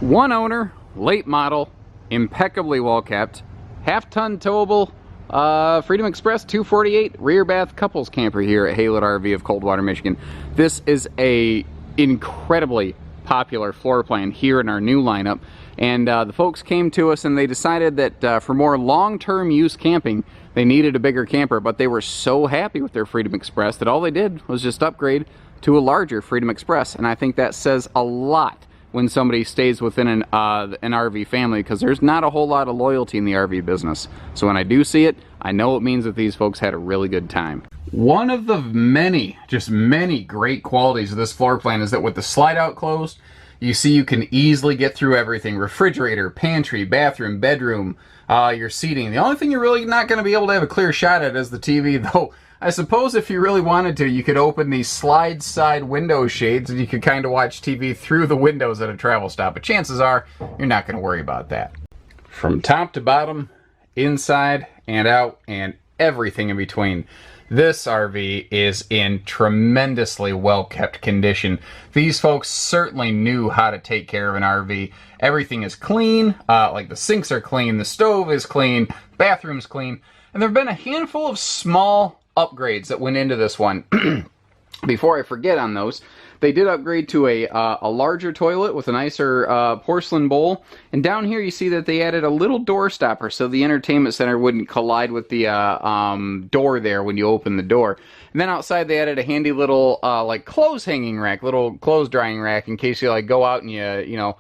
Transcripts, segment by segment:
One owner, late model, impeccably well kept, half-ton towable Freedom Express 248 rear bath couples camper here at Haylet RV of Coldwater, Michigan. This is a incredibly popular floor plan here in our new lineup, and the folks came to us and they decided that for more long-term use camping they needed a bigger camper, but they were so happy with their Freedom Express that all they did was just upgrade to a larger Freedom Express, and I think that says a lot when somebody stays within an RV family, because there's not a whole lot of loyalty in the RV business. So when I do see it, I know it means that these folks had a really good time. One of the many great qualities of this floor plan is that with the slide out closed, you see you can easily get through everything. Refrigerator, pantry, bathroom, bedroom, your seating. The only thing you're really not going to be able to have a clear shot at is the TV, though. I suppose if you really wanted to, you could open these slide side window shades and you could kind of watch TV through the windows at a travel stop, but chances are you're not going to worry about that. From top to bottom, inside and out, and everything in between, this RV is in tremendously well-kept condition. These folks certainly knew how to take care of an RV. Everything is clean, like the sinks are clean, the stove is clean, bathroom's clean, and there have been a handful of small upgrades that went into this one. Before I forget on those, they did upgrade to a larger toilet with a nicer porcelain bowl, and down here you see that they added a little door stopper so the entertainment center wouldn't collide with the door there when you open the door. And then outside they added a handy little like clothes hanging rack, little clothes drying rack, in case you like go out and you know,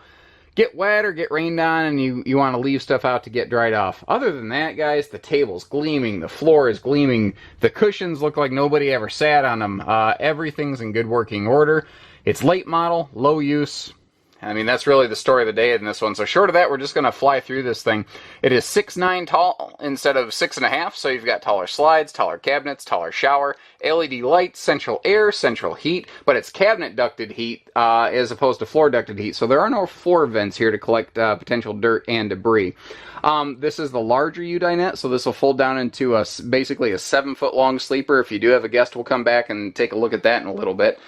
get wet or get rained on and you want to leave stuff out to get dried off. Other than that, guys, the table's gleaming, the floor is gleaming, the cushions look like nobody ever sat on them. Everything's in good working order. It's late model, low use. I mean, that's really the story of the day in this one. So short of that, we're just going to fly through this thing. It is 6'9" tall instead of 6.5, so you've got taller slides, taller cabinets, taller shower, LED lights, central air, central heat, but it's cabinet ducted heat as opposed to floor ducted heat. So there are no floor vents here to collect potential dirt and debris. This is the larger U-dinette, so this will fold down into basically a 7-foot long sleeper. If you do have a guest, we'll come back and take a look at that in a little bit.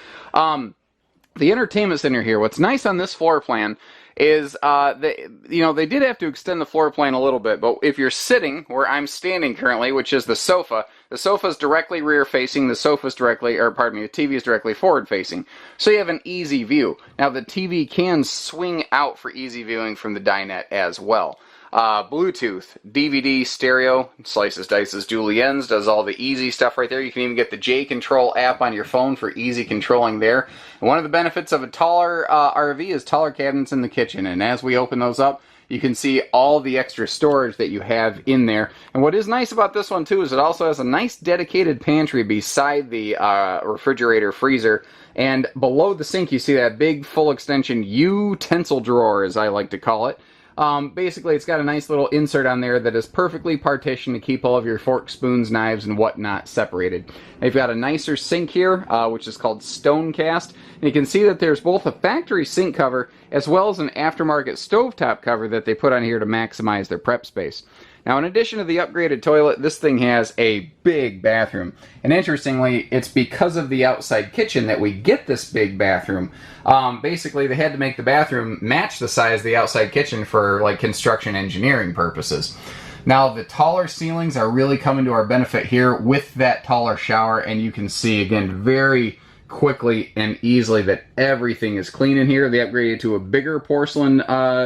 The entertainment center here, what's nice on this floor plan is, they did have to extend the floor plan a little bit, but if you're sitting where I'm standing currently, which is the sofa's directly rear facing, the TV is directly forward facing. So you have an easy view. Now the TV can swing out for easy viewing from the dinette as well. Bluetooth, DVD, stereo, slices, dices, juliennes, does all the easy stuff right there. You can even get the J-Control app on your phone for easy controlling there. And one of the benefits of a taller RV is taller cabinets in the kitchen, and as we open those up, you can see all the extra storage that you have in there. And what is nice about this one too is it also has a nice dedicated pantry beside the refrigerator freezer, and below the sink you see that big full extension utensil drawer, as I like to call it. Basically, it's got a nice little insert on there that is perfectly partitioned to keep all of your forks, spoons, knives, and whatnot separated. They've got a nicer sink here, which is called Stone Cast. And you can see that there's both a factory sink cover as well as an aftermarket stovetop cover that they put on here to maximize their prep space. Now, in addition to the upgraded toilet, this thing has a big bathroom. And interestingly, it's because of the outside kitchen that we get this big bathroom. Basically, they had to make the bathroom match the size of the outside kitchen for like construction engineering purposes. Now, the taller ceilings are really coming to our benefit here with that taller shower, and you can see, again, very quickly and easily that everything is clean in here. They upgraded to a bigger porcelain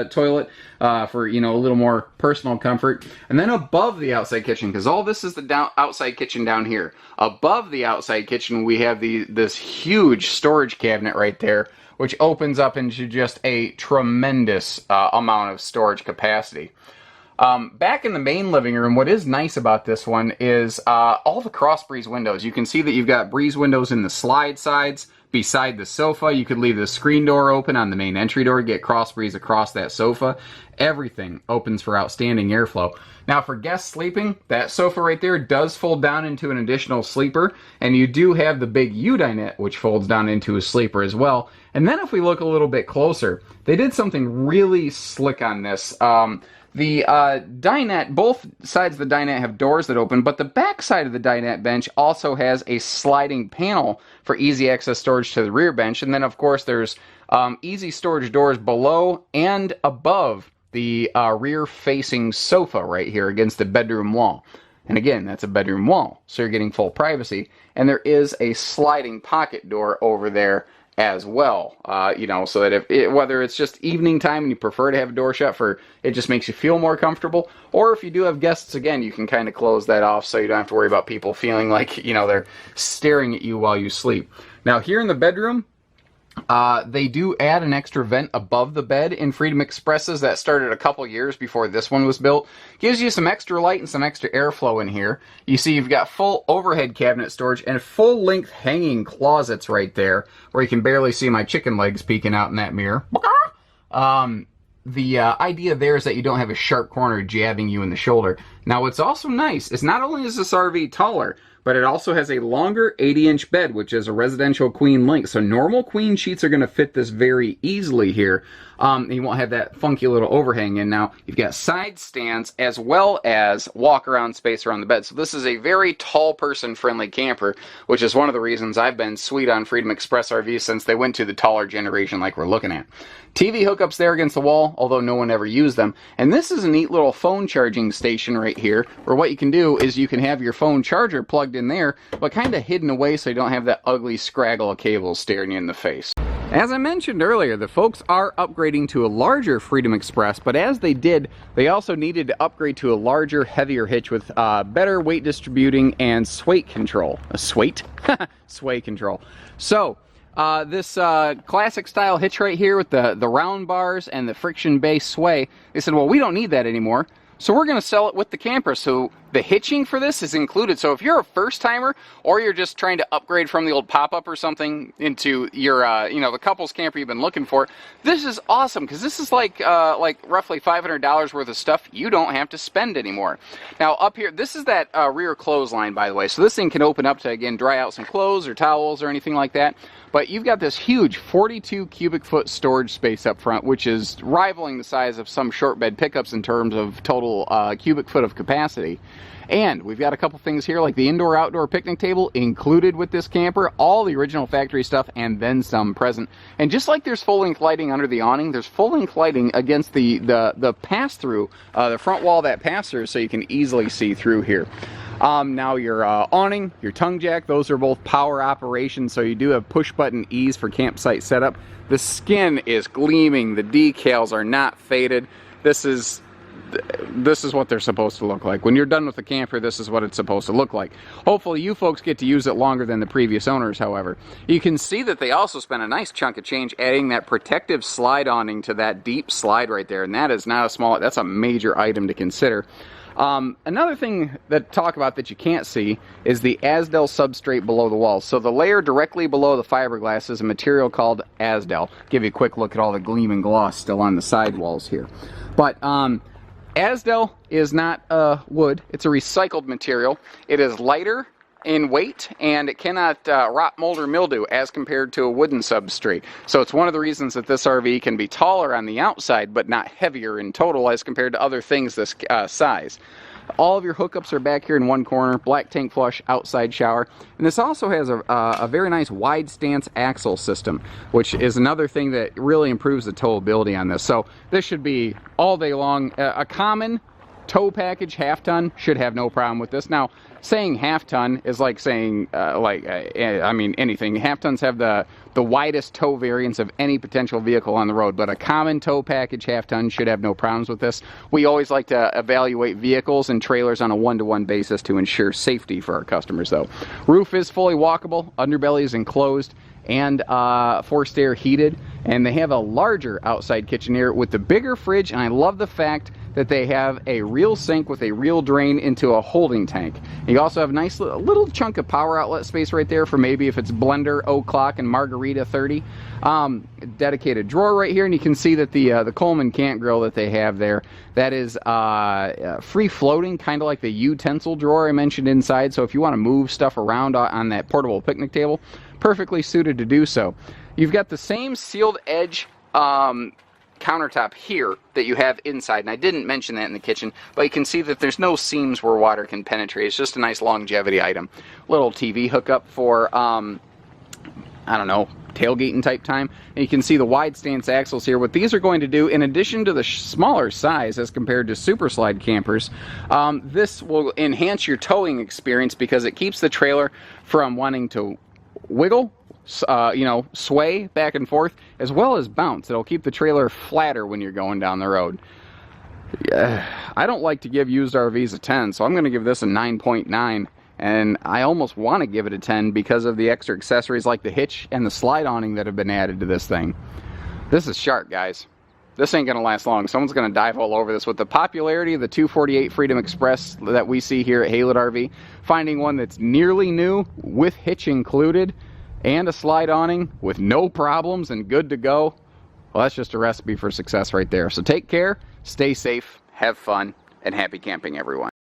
toilet for, a little more personal comfort. And then above the outside kitchen, because all this is the outside kitchen down here. Above the outside kitchen, we have this huge storage cabinet right there, which opens up into just a tremendous amount of storage capacity. Back in the main living room, what is nice about this one is all the cross breeze windows. You can see that you've got breeze windows in the slide sides. Beside the sofa, you could leave the screen door open on the main entry door to get cross breeze across that sofa. Everything opens for outstanding airflow. Now, for guests sleeping, that sofa right there does fold down into an additional sleeper, and you do have the big U-dinette, which folds down into a sleeper as well. And then if we look a little bit closer, they did something really slick on this. The dinette, both sides of the dinette have doors that open, but the back side of the dinette bench also has a sliding panel for easy access storage to the rear bench. And then, of course, there's Easy storage doors below and above the rear-facing sofa right here against the bedroom wall. And again, that's a bedroom wall, so you're getting full privacy. And there is a sliding pocket door over there as well, you know, so that whether it's just evening time and you prefer to have a door shut for it just makes you feel more comfortable, or if you do have guests, again, you can kind of close that off so you don't have to worry about people feeling like, you know, they're staring at you while you sleep. Now here in the bedroom, they do add an extra vent above the bed in Freedom Expresses. That started a couple years before this one was built. Gives you some extra light and some extra airflow in here. You see you've got full overhead cabinet storage and full-length hanging closets right there, where you can barely see my chicken legs peeking out in that mirror. The idea there is that you don't have a sharp corner jabbing you in the shoulder. Now what's also nice is not only is this RV taller, but it also has a longer 80-inch bed, which is a residential queen length. So normal queen sheets are going to fit this very easily here. You won't have that funky little overhang. And now you've got side stands as well as walk-around space around the bed. So this is a very tall person-friendly camper, which is one of the reasons I've been sweet on Freedom Express RVs since they went to the taller generation like we're looking at. TV hookups there against the wall, although no one ever used them. And this is a neat little phone charging station right here, where what you can do is you can have your phone charger plugged in there, but kind of hidden away so you don't have that ugly scraggle of cables staring you in the face. As I mentioned earlier, the folks are upgrading to a larger Freedom Express, but as they did, they also needed to upgrade to a larger, heavier hitch with better weight distributing and sway control. Sway control. So, this classic style hitch right here with the round bars and the friction-based sway, they said, well, we don't need that anymore, so we're going to sell it with the camper. So the hitching for this is included. So if you're a first-timer or you're just trying to upgrade from the old pop-up or something into your, you know, the couples camper you've been looking for, this is awesome because this is like roughly $500 worth of stuff you don't have to spend anymore. Now up here, this is that rear clothesline, by the way. So this thing can open up to, again, dry out some clothes or towels or anything like that. But you've got this huge 42 cubic foot storage space up front, which is rivaling the size of some short bed pickups in terms of total cubic foot of capacity. And we've got a couple things here like the indoor-outdoor picnic table included with this camper, all the original factory stuff, and then some present. And just like there's full-length lighting under the awning, there's full-length lighting against the pass-through, the front wall that pass-through, so you can easily see through here. Now your awning, your tongue jack, those are both power operations, so you do have push-button ease for campsite setup. The skin is gleaming, the decals are not faded. This is what they're supposed to look like. When you're done with the camper, this is what it's supposed to look like. Hopefully you folks get to use it longer than the previous owners, however. You can see that they also spent a nice chunk of change adding that protective slide awning to that deep slide right there, and that is not a small, that's a major item to consider. Another thing that talk about that you can't see is the AZDEL substrate below the walls. So the layer directly below the fiberglass is a material called AZDEL. Give you a quick look at all the gleaming gloss still on the sidewalls here. But AZDEL is not wood, it's a recycled material. It is lighter in weight and it cannot rot, mold, or mildew as compared to a wooden substrate. So it's one of the reasons that this RV can be taller on the outside but not heavier in total as compared to other things this size. All of your hookups are back here in one corner, black tank flush, outside shower. And this also has a very nice wide stance axle system, which is another thing that really improves the towability on this. So this should be all day long. A common tow package, half ton, should have no problem with this. Now, saying half ton is like saying, I mean, anything. Half tons have the widest tow variance of any potential vehicle on the road, but a common tow package half ton should have no problems with this. We always like to evaluate vehicles and trailers on a one-to-one basis to ensure safety for our customers, though. Roof is fully walkable, underbelly is enclosed, and forced air heated, and they have a larger outside kitchen here with the bigger fridge, and I love the fact that they have a real sink with a real drain into a holding tank. You also have a nice little chunk of power outlet space right there for maybe if it's blender, o'clock, and margarita 30. Dedicated drawer right here, and you can see that the Coleman cant grill that they have there, that is free floating, kind of like the utensil drawer I mentioned inside. So if you want to move stuff around on that portable picnic table, perfectly suited to do so. You've got the same sealed edge countertop here that you have inside, and I didn't mention that in the kitchen, but you can see that there's no seams where water can penetrate. It's just a nice longevity item. Little TV hookup for I don't know, tailgating type time. And you can see the wide stance axles here. What these are going to do, in addition to the smaller size as compared to super slide campers, this will enhance your towing experience because it keeps the trailer from wanting to wiggle, you know, sway back and forth, as well as bounce. It'll keep the trailer flatter when you're going down the road. I don't like to give used RVs a 10, so I'm going to give this a 9.9. And I almost want to give it a 10 because of the extra accessories like the hitch and the slide awning that have been added to this thing. This is sharp, guys. This ain't going to last long. Someone's going to dive all over this. With the popularity of the 248 Freedom Express that we see here at Haylett RV, finding one that's nearly new with hitch included and a slide awning with no problems and good to go, well, that's just a recipe for success right there. So take care, stay safe, have fun, and happy camping, everyone.